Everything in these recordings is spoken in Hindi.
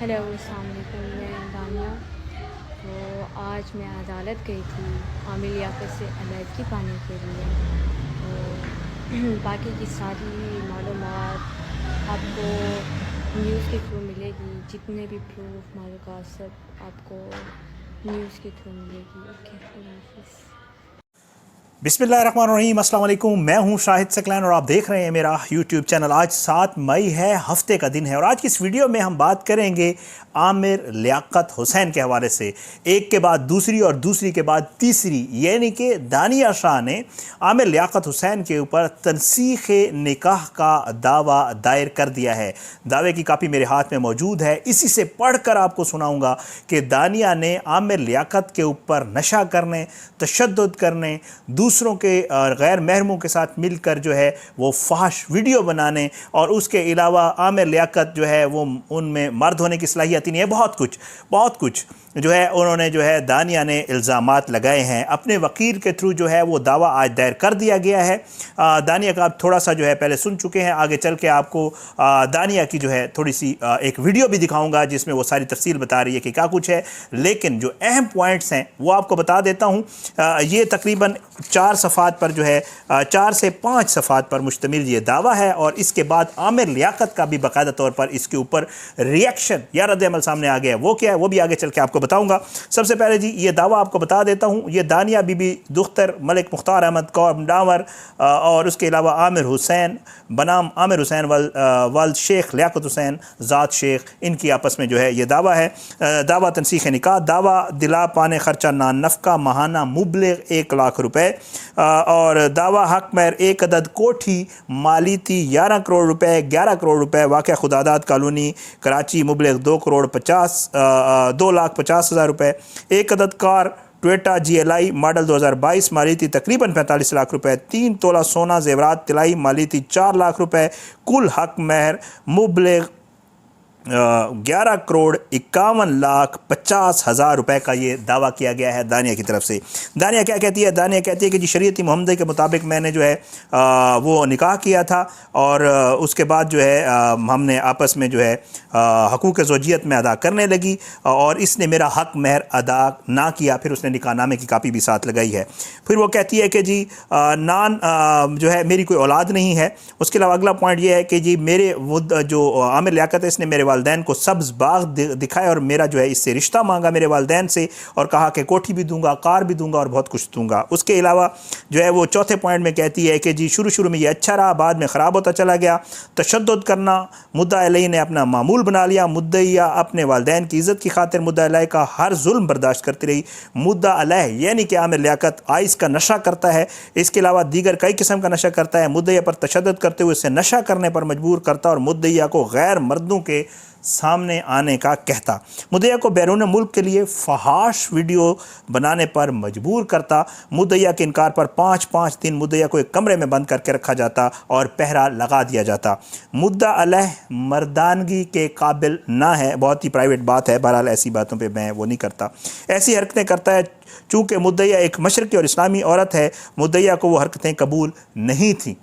हेलो अस्सलाम वालेकुम, मैं दानिया। तो आज मैं अदालत गई थी आमिर लियाकत से अलीहदगी पाने के लिए। तो बाकी की सारी मालूमात आपको न्यूज़ के थ्रू मिलेगी। जितने भी प्रूफ मालूमात सब आपको न्यूज़ के थ्रू मिलेगी। ओके, अल्लाह हाफिज़। बिस्मिल्लाहिर्रहमानिर्रहीम, अस्सलाम वालेकुम। मैं हूं शाहिद सकलैन और आप देख रहे हैं मेरा यूट्यूब चैनल। आज 7 मई है, हफ्ते का दिन है और आज की इस वीडियो में हम बात करेंगे आमिर लियाकत हुसैन के हवाले से। एक के बाद दूसरी और दूसरी के बाद तीसरी, यानी कि दानिया शाह ने आमिर लियाकत हुसैन के ऊपर तनसीख निकाह का दावा दायर कर दिया है। दावे की कापी मेरे हाथ में मौजूद है, इसी से पढ़कर आपको सुनाऊंगा कि दानिया ने आमिर लियाकत के ऊपर नशा करने, तशद्दुद करने, दूसरों के गैर महरमों के साथ मिलकर जो है वो फाहश वीडियो बनाने और उसके अलावा आमिर लियाकत जो है वो उनमें मर्द होने की सलाहियत ही नहीं है। बहुत कुछ जो है उन्होंने जो है दानिया ने इल्ज़ामात लगाए हैं। अपने वकील के थ्रू जो है वो दावा आज दायर कर दिया गया है। दानिया का आप थोड़ा सा जो है पहले सुन चुके हैं। आगे चल के आपको दानिया की जो है थोड़ी सी एक वीडियो भी दिखाऊंगा जिसमें वो सारी तफसील बता रही है कि क्या कुछ है। लेकिन जो अहम पॉइंट्स हैं वो आपको बता देता हूँ। ये तकरीबन 4 सफ़ात पर जो है 4 से 5 सफ़ात पर मुश्तमिल ये दावा है और इसके बाद आमिर लियाकत का भी बाकायदा तौर पर इसके ऊपर रिएक्शन या रद्द-ए-अमल सामने आ गया है। वो क्या है वो भी आगे चल के आपको बताऊंगा। सबसे पहले जी ये दावा आपको बता देता हूं। ये दानिया बीबी दुख्तर मलिक मुख्तार अहमद कौर डावर और उसके अलावा आमिर हुसैन बनाम आमिर हुसैन वल्द शेख लियाकत हुसैन ज़ात शेख, इनकी आपस में जो है ये दावा है। दावा तनसीख निकाह, दावा दिला पाने खर्चा नान नफ़का माहाना मुबलिग 1 लाख रुपए और दावा हक महर 1 अदद कोठी मालीती 11 करोड़ रुपए 11 करोड़ रुपए वाक़या खुदादात कॉलोनी कराची मुबलिग 2,50,000 रुपए। 1 अदद कार टोयोटा GLI मॉडल 2022 माली थी तकरीबन 45 लाख रुपए। 3 तोला सोना जेवरात तिलाई माली थी 4 लाख रुपए। कुल हक महर मुबलिग 11 करोड़ 51,50,000 रुपए का ये दावा किया गया है दानिया की तरफ से। दानिया क्या कहती है? दानिया कहती है कि जी शरीयती मोहम्मदी के मुताबिक मैंने जो है वो निकाह किया था और उसके बाद जो है हमने आपस में जो है हकूक़ ज़ौजियत में अदा करने लगी और इसने मेरा हक महर अदा ना किया। फिर उसने निकाहनामे की कापी भी साथ लगाई है। फिर वो कहती है कि जी जो है मेरी कोई औलाद नहीं है। उसके अलावा अगला पॉइंट ये है कि जी मेरे जो आमिर लियाकत है इसने मेरे वालदैन को सब्ज़ बाग दिखाया और मेरा जो है इससे रिश्ता मांगा मेरे वालदैन से और कहा कि कोठी भी दूंगा, कार भी दूंगा और बहुत कुछ दूंगा। उसके अलावा जो है वो चौथे पॉइंट में कहती है कि जी शुरू में ये अच्छा रहा, बाद में ख़राब होता चला गया। तशद्दुद करना, मुद्दा अलैह ने अपना मामूल बना लिया। मुद्दइया अपने वालदैन की इज़्ज़त की खातिर मुद्दा अलैह का हर जुल्म बर्दाश्त करती रही। मुद्दा अलैह यानी कि आमिर लियाकत आइस का नशा करता है, इसके अलावा दीगर कई किस्म का नशा करता है। मुद्दइया पर तशद्दुद करते हुए उसे नशा करने पर मजबूर करता और मुद्दइया को गैर मर्दों के सामने आने का कहता। मुद्दइया को बैरून मुल्क के लिए फहाश वीडियो बनाने पर मजबूर करता। मुद्दइया के इनकार पर 5-5 दिन मुद्दइया को एक कमरे में बंद करके रखा जाता और पहरा लगा दिया जाता। मुद्दा अलैह मर्दानगी के काबिल ना है, बहुत ही प्राइवेट बात है, बहरहाल ऐसी बातों पे मैं वो नहीं करता। ऐसी हरकतें करता है चूँकि मुद्दइया एक मशरक़ी और इस्लामी औरत है। मुद्दइया को वो हरकतें कबूल नहीं थीं।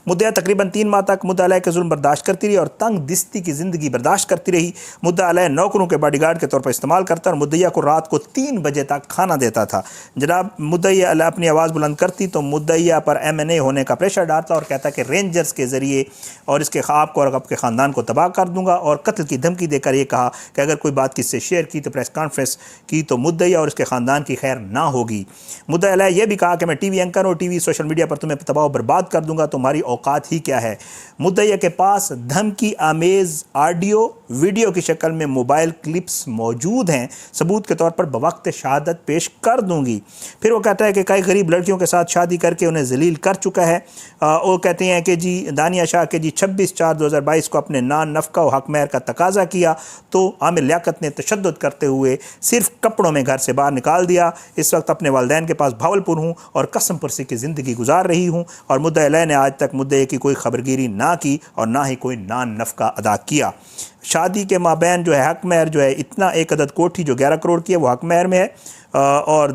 मुद्दइया तकरीबन 3 माह तक मुद्दा अलैह के जुल्म बर्दाश्त करती रही और तंग दिस्ती की ज़िंदगी बर्दाश्त करती रही। मुद्दा अलैह नौकरों के बॉडीगार्ड के तौर पर इस्तेमाल करता और मुद्दइया को रात को 3 बजे तक खाना देता था। जनाब मुद्दइया अपनी आवाज़ बुलंद करती तो मुद्दइया पर MNA होने का प्रेशर डालता और कहता कि रेंजर्स के ज़रिए और इसके ख्वाब को और आपके ख़ानदान को तबाह कर दूँगा और कत्ल की धमकी देकर ये कहा कि अगर कोई बात किससे शेयर की तो प्रेस कॉन्फ्रेंस की तो मुद्दइया और इसके ख़ानदान की खैर ना होगी। मुद्दा अलैह ये भी कहा कि मैं TV एंकर और TV सोशल मीडिया पर तुम्हें तबाह बर्बाद कर दूँगा, तुम्हारी औकात ही क्या है। मुद्दइया के पास धमकी आमेज ऑडियो वीडियो की शक्ल में मोबाइल क्लिप्स मौजूद हैं, सबूत के तौर पर बवक्त शहादत पेश कर दूंगी। फिर वो कहता है कि कई गरीब लड़कियों के साथ शादी करके उन्हें जलील कर चुका है। वो कहते हैं कि जी दानिया शाह के जी 26/4/2022 को अपने नान नफ़का और हक महर का तकाजा किया तो आमिर लियाकत ने तशद्दुद करते हुए सिर्फ कपड़ों में घर से बाहर निकाल दिया। इस वक्त अपने वालदैन के पास भावलपुर हूँ और कसम पुरसी की ज़िंदगी गुजार रही हूँ और मुद्दा अलैह ने आज तक मुद्दे की कोई खबरगिरी ना की और ना ही कोई नान नफ़का अदा किया। शादी के माबैन जो है हक महर जो है इतना 1 अदद कोठी जो 11 करोड़ की है वो हक महर में है और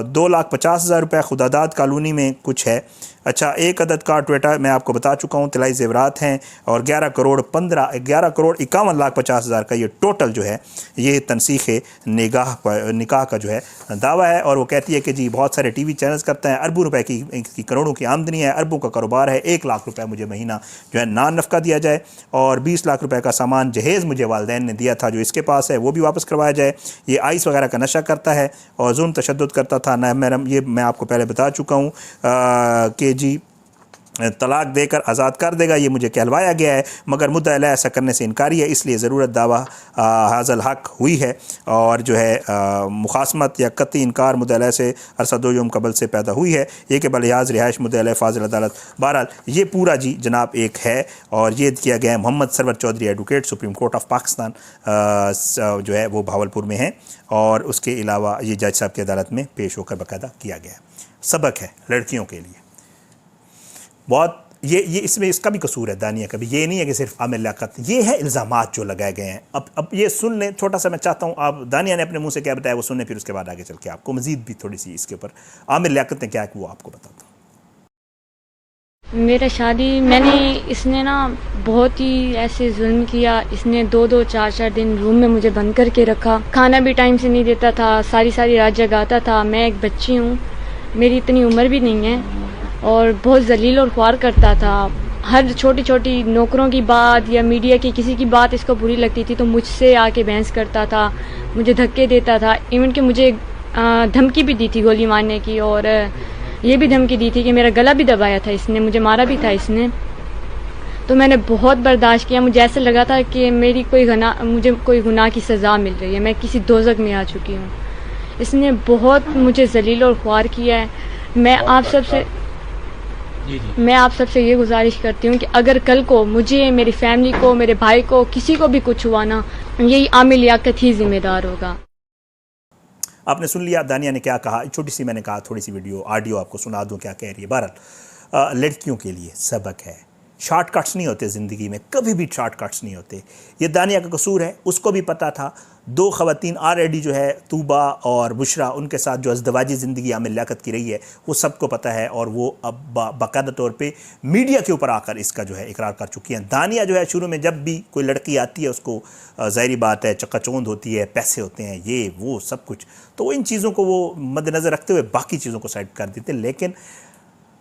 2,50,000 रुपये खुदादाद कॉलोनी में कुछ है। अच्छा, एक अदद का टोयोटा मैं आपको बता चुका हूँ, तिलाई ज़ेवरात हैं, और 11,51,50,000 का ये टोटल जो है ये तनसीख निकाह का जो है दावा है। और वो कहती है कि जी बहुत सारे टीवी चैनल्स करते हैं, अरबों रुपए की करोड़ों की आमदनी है, अरबों का कारोबार है, 1 लाख रुपए मुझे महीना जो है नान नफ़का दिया जाए, और 20 लाख रुपए का सामान जहेज़ मुझे वालिदैन ने दिया था जो इसके पास है वो भी वापस करवाया जाए। ये आइस वगैरह का नशा करता है और जुल्म तशद्दुद करता था ना मैरम, ये मैं आपको पहले बता चुका हूँ कि जी तलाक देकर आज़ाद कर देगा, ये मुझे कहलवाया गया है, मगर मुद्दा अलैह ऐसा करने से इनकारी है, इसलिए ज़रूरत दावा हाज़ल हक़ हुई है। और जो है मुखासमत या कत्ई इनकार मुद्दा अलैह से अरसा 2 यौम कबल से पैदा हुई है, ये के बलिहाज रिहाइश मुद्दा अलैह फाजिल अदालत। बहरहाल ये पूरा जी जनाब एक है, और ये किया गया है Mohammad Sarwar Chaudhary advocate, supreme court of Pakistan जो है वो भावलपुर में है, और उसके अलावा ये जज साहब की अदालत में पेश होकर बाकायदा किया गया है। सबक है लड़कियों के लिए बहुत, ये इसमें इसका भी कसूर है दानिया का भी, ये नहीं है कि सिर्फ आमिर लियाकत, ये है इल्ज़ामात जो लगाए गए हैं। अब ये सुन लें, छोटा सा मैं चाहता हूँ आप दानिया ने अपने मुंह से क्या बताया वो सुनने, फिर उसके बाद आगे चल के आपको मज़ीद भी थोड़ी सी इसके ऊपर आमिर लियाकत ने क्या है वो आपको बताता हूँ। मेरा शादी मैंने इसने ना बहुत ही ऐसे जुल्म किया, इसने 2-2 4-4 दिन रूम में मुझे बंद करके रखा, खाना भी टाइम से नहीं देता था, सारी रात जगाता था। मैं एक बच्ची हूँ, मेरी इतनी उम्र भी नहीं है, और बहुत जलील और ख्वार करता था। हर छोटी छोटी नौकरों की बात या मीडिया की किसी की बात इसको बुरी लगती थी तो मुझसे आके बहस करता था, मुझे धक्के देता था, इवन कि मुझे धमकी भी दी थी गोली मारने की, और ये भी धमकी दी थी कि मेरा गला भी दबाया था इसने, मुझे मारा भी था इसने। तो मैंने बहुत बर्दाश्त किया, मुझे ऐसा लगा था कि मुझे कोई गुनाह की सज़ा मिल रही है, मैं किसी दोज़ख में आ चुकी हूँ। इसने बहुत मुझे जलील और ख्वार किया है। मैं आप सबसे ये गुजारिश करती हूँ कि अगर कल को मुझे, मेरी फैमिली को, मेरे भाई को, किसी को भी कुछ हुआ ना, यही आमिर लियाकत ही जिम्मेदार होगा। आपने सुन लिया दानिया ने क्या कहा, छोटी सी मैंने कहा थोड़ी सी वीडियो ऑडियो आपको सुना दूं क्या कह रही है। बहरहाल लड़कियों के लिए सबक है, शॉर्टकट्स नहीं होते ज़िंदगी में, कभी भी शॉर्टकट्स नहीं होते। ये दानिया का कसूर है, उसको भी पता था। 2 ख़वातीन ऑलरेडी जो है तूबा और बुशरा, उनके साथ जो अज़दवाजी ज़िंदगी आमिर लियाकत की रही है वो सबको पता है, और वो अब बाकायदा तौर पे मीडिया के ऊपर आकर इसका जो है इकरार कर चुकी हैं। दानिया जो है शुरू में जब भी कोई लड़की आती है उसको ज़ाहिरी बात है चकाचौंध होती है, पैसे होते हैं, ये वो सब कुछ, तो इन चीज़ों को वो मद्देनज़र रखते हुए बाकी चीज़ों को साइड कर देते। लेकिन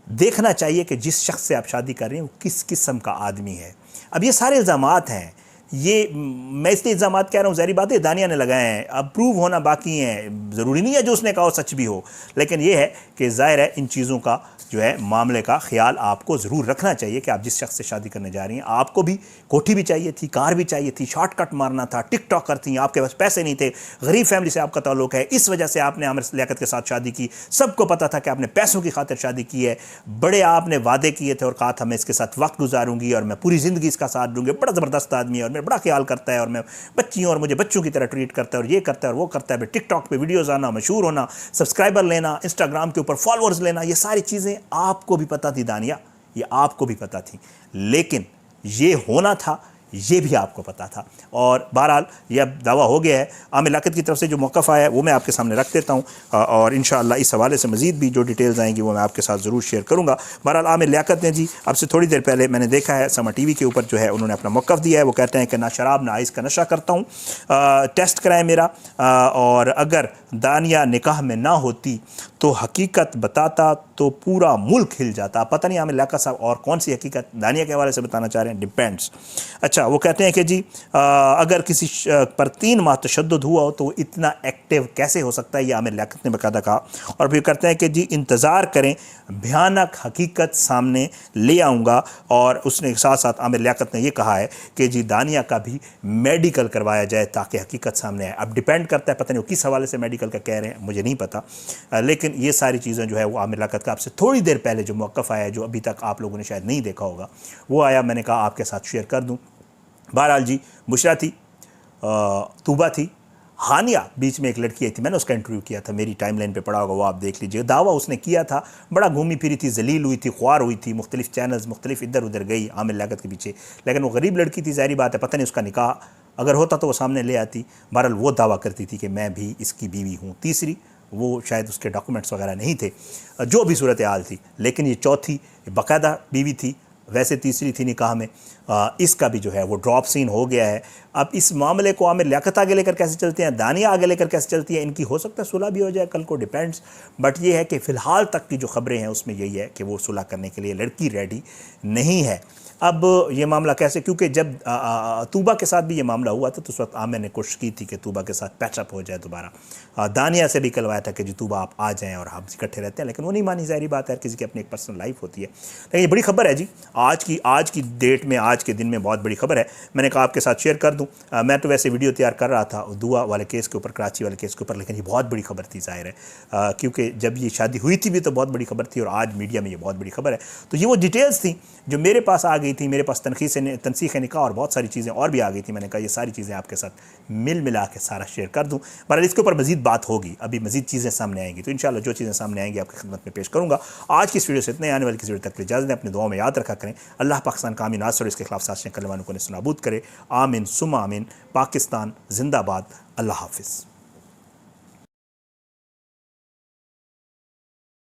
देखना चाहिए कि जिस शख्स से आप शादी कर रहे हैं वो किस किस्म का आदमी है। अब ये सारे इल्ज़ामात हैं, ये मैं इसलिए इल्ज़ामात कह रहा हूँ, ज़ाहिर बात है दानिया ने लगाए हैं, अब प्रूव होना बाकी है, ज़रूरी नहीं है जो उसने कहा वो सच भी हो, लेकिन ये है कि ज़ाहिर है इन चीज़ों का जो है मामले का ख्याल आपको ज़रूर रखना चाहिए कि आप जिस शख्स से शादी करने जा रही हैं, आपको भी कोठी भी चाहिए थी, कार भी चाहिए थी, शॉर्टकट मारना था, टिकटॉकर थी, आपके पास पैसे नहीं थे, गरीब फैमिली से आपका ताल्लुक है, इस वजह से आपने आमिर लियाकत के साथ शादी की। सबको पता था कि आपने पैसों की खातिर शादी की है, बड़े आपने वादे किए थे और कहा था मैं इसके साथ वक्त गुजारूंगी और मैं पूरी ज़िंदगी इसका साथ दूंगी, बड़ा ज़बरदस्त आदमी है और मेरा बड़ा ख्याल करता है, और मैं बच्ची हूँ और मुझे बच्चों की तरह ट्रीट करता है, और ये करता है और वो करता है, टिकटॉक पर वीडियोज़ आना, मशहूर होना, सब्सक्राइबर लेना, इंस्टाग्राम के ऊपर फॉलोअर्स लेना, ये सारी चीज़ें आपको भी पता थी दानिया, ये आपको भी पता थी, लेकिन ये होना था ये भी आपको पता था। और बहरहाल यह दावा हो गया है। आमिर लियाकत की तरफ से जो मौक़िफ़ आया है वो मैं आपके सामने रख देता हूँ, और इंशाअल्लाह इस हवाले से मज़ीद भी जो डिटेल्स आएंगी वो मैं आपके साथ ज़रूर शेयर करूँगा। बहरहाल आमिर लियाकत ने जी अब से थोड़ी देर पहले मैंने देखा है समा टीवी के ऊपर जो है उन्होंने अपना मौक़िफ़ दिया है। वो कहते हैं कि ना शराब ना आइस का नशा करता हूँ, टेस्ट कराएँ मेरा, और अगर दानिया निकाह में ना होती तो हकीकत बताता तो पूरा मुल्क हिल जाता। पता नहीं आमिर लियाकत साहब और कौन सी हकीकत दानिया के हवाले से बताना चाह रहे हैं, डिपेंड्स। अच्छा, वो कहते हैं कि जी अगर किसी पर 3 माह तशद्दुद हुआ हो तो वो इतना एक्टिव कैसे हो सकता है, ये आमिर लियाकत ने बाकायदा कहा। और फिर कहते हैं कि जी इंतज़ार करें, भयानक हकीकत सामने ले आऊँगा। और उसने साथ साथ आमिर लियाकत ने यह कहा है कि जी दानिया का भी मेडिकल करवाया जाए ताकि हकीकत सामने आए। अब डिपेंड करता है, पता नहीं वो किस हवाले से मेडिकल का कह रहे हैं, मुझे नहीं पता, लेकिन ये सारी चीज़ें जो है वो आमिर लियाकत का आपसे थोड़ी देर पहले जो मौक़िफ़ आया है जो अभी तक आप लोगों ने शायद नहीं देखा होगा वो आया, मैंने कहा आपके साथ शेयर कर दूं। बहरहाल जी बुशरा थी, तूबा थी, हानिया बीच में एक लड़की आई थी, मैंने उसका इंटरव्यू किया था, मेरी टाइमलाइन पे पड़ा होगा वो आप देख लीजिए। दावा उसने किया था, बड़ा घूमी फिरी थी, जलील हुई थी, ख्वार हुई थी, मुख्तलिफ चैनल्स मुख्तलिफ इधर उधर गई आमिर लियाकत के पीछे, लेकिन वो गरीब लड़की थी, ज़ाहिर बात है पता नहीं उसका निकाह अगर होता तो वो सामने ले आती। बहरहाल वो दावा करती थी कि मैं भी इसकी बीवी हूँ। तीसरी वो शायद उसके डॉक्यूमेंट्स वगैरह नहीं थे, जो भी सूरत हाल थी, लेकिन ये चौथी बाकायदा बीवी थी, वैसे तीसरी थी निकाह में। इसका भी जो है वो ड्रॉप सीन हो गया है। अब इस मामले को आमिर लियाकत आगे लेकर कैसे चलते हैं, दानिया आगे लेकर कैसे चलती है, इनकी हो सकता है सुलह भी हो जाए कल को, डिपेंड्स। बट ये है कि फ़िलहाल तक की जो खबरें हैं उसमें यही है कि वो सुलह करने के लिए लड़की रेडी नहीं है। अब ये मामला कैसे, क्योंकि जब तूबा के साथ भी ये मामला हुआ था तो उस वक्त आमिर ने कोशिश की थी कि तूबा के साथ पैचअप हो जाए दोबारा। दानिया से भी कहलवाया था कि जी तूबा आप आ जाएं और हम इकट्ठे रहते हैं, लेकिन वो नहीं मानी। ज़ाहिर बात है, किसी की अपनी एक पर्सनल लाइफ होती है। लेकिन ये बड़ी खबर है जी, आज की डेट में, आज के दिन में बहुत बड़ी खबर है। मैंने कहा आपके साथ शेयर कर दूँ। मैं तो वैसे वीडियो तैयार कर रहा था दुआ वाले केस के ऊपर, कराची वाले केस के ऊपर, लेकिन ये बहुत बड़ी खबर थी ज़ाहिर है, क्योंकि जब ये शादी हुई थी भी तो बहुत बड़ी खबर थी, और आज मीडिया में ये बहुत बड़ी खबर है। तो ये वो डिटेल्स थी जो मेरे पास आ गई थी, मेरे पास तनसीख निकाह और बहुत सारी चीज़ें और भी आ गई थी। मैंने कहा ये सारी चीज़ें आपके साथ मिला के सारा शेयर कर दूँ। बहरहाल इसके ऊपर मज़ीद बात होगी, अभी मज़ीद चीज़ें सामने आएंगी, तो इंशाल्लाह जो चीज़ें सामने आएंगी आपकी खिदमत में पेश करूँगा। आज की इस वीडियो से इतने, आने वाली किसी वीडियो तक के लिए इजाज़त दें। अपनी दुआ में याद रखा करें। अल्लाह पाकिस्तान का आमीन नासर, इसके खिलाफ साजिशें करने वालों को निस्नाबूद करे। आमीन सुम्मा आमीन। पाकिस्तान जिंदाबाद। अल्लाह हाफिज़।